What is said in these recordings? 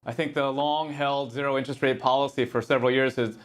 I think the long-held zero interest rate policy for several years is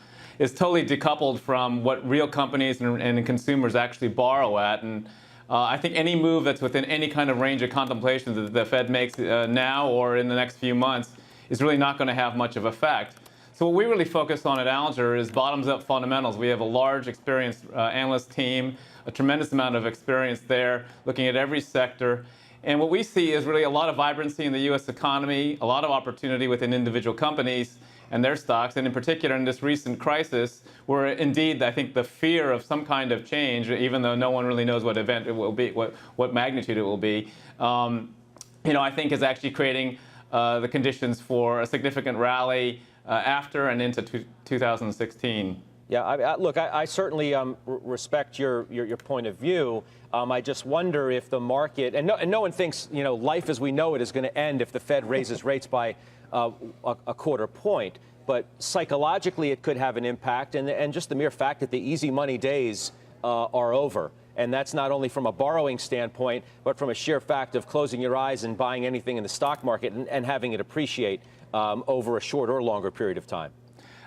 totally decoupled from what real companies and consumers actually borrow at. And I think any move that's within any kind of range of contemplation that the Fed makes now or in the next few months is really not going to have much of effect. So what we really focus on at Alger is bottoms-up fundamentals. We have a large, experienced analyst team, a tremendous amount of experience there, looking at every sector. And what we see is really a lot of vibrancy in the U.S. economy, a lot of opportunity within individual companies and their stocks, and in particular in this recent crisis, where indeed I think the fear of some kind of change, even though no one really knows what event it will be, what magnitude it will be, I think is actually creating the conditions for a significant rally after and into 2016. Yeah, look, I certainly respect your point of view. I just wonder if the market, and no one thinks, life as we know it is going to end if the Fed raises rates by a quarter point. But psychologically, it could have an impact. And just the mere fact that the easy money days are over. And that's not only from a borrowing standpoint, but from a sheer fact of closing your eyes and buying anything in the stock market and having it appreciate over a short or longer period of time.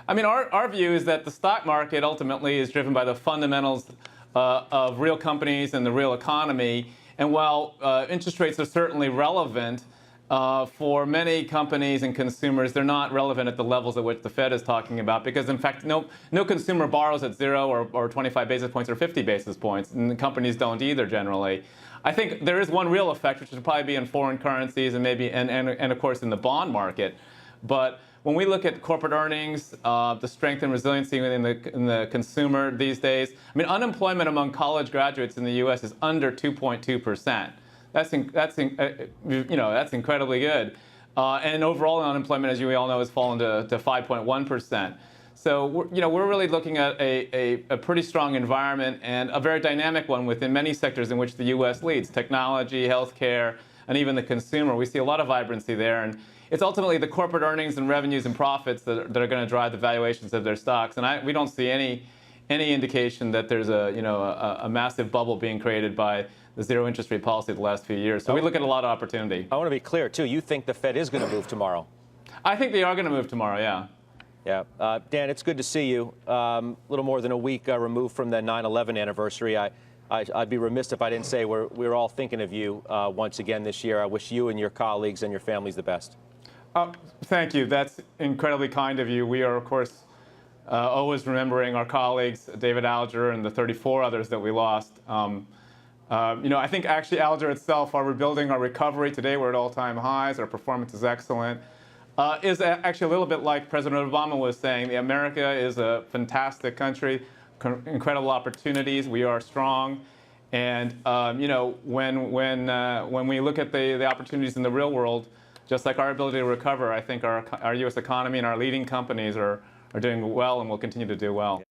I mean, our view is that the stock market ultimately is driven by the fundamentals of real companies and the real economy. And while interest rates are certainly relevant, for many companies and consumers, they're not relevant at the levels at which the Fed is talking about, because in fact, no consumer borrows at 0 or 25 basis points or 50 basis points, and the companies don't either generally. I think there is one real effect, which would probably be in foreign currencies and maybe and of course in the bond market. But when we look at corporate earnings, the strength and resiliency in the consumer these days, I mean, unemployment among college graduates in the U.S. is under 2.2%. That's incredibly good. And overall unemployment, as you all know, has fallen to 5.1%. So we're really looking at a pretty strong environment and a very dynamic one within many sectors in which the U.S. leads: technology, healthcare, and even the consumer. We see a lot of vibrancy there, and it's ultimately the corporate earnings and revenues and profits that are going to drive the valuations of their stocks. And we don't see any indication that there's a massive bubble being created by the zero interest rate policy the last few years. So we look at a lot of opportunity. I want to be clear, too. You think the Fed is going to move tomorrow? I think they are going to move tomorrow, yeah. Yeah. Dan, it's good to see you. A little more than a week removed from the 9/11 anniversary. I'd be remiss if I didn't say we're all thinking of you once again this year. I wish you and your colleagues and your families the best. Thank you. That's incredibly kind of you. We are, of course, always remembering our colleagues, David Alger and the 34 others that we lost. I think actually Alger itself, our rebuilding, our recovery, today we're at all-time highs, our performance is excellent, is actually a little bit like President Obama was saying. America is a fantastic country, incredible opportunities, we are strong. And when we look at the opportunities in the real world, just like our ability to recover, I think our U.S. economy and our leading companies are doing well and will continue to do well.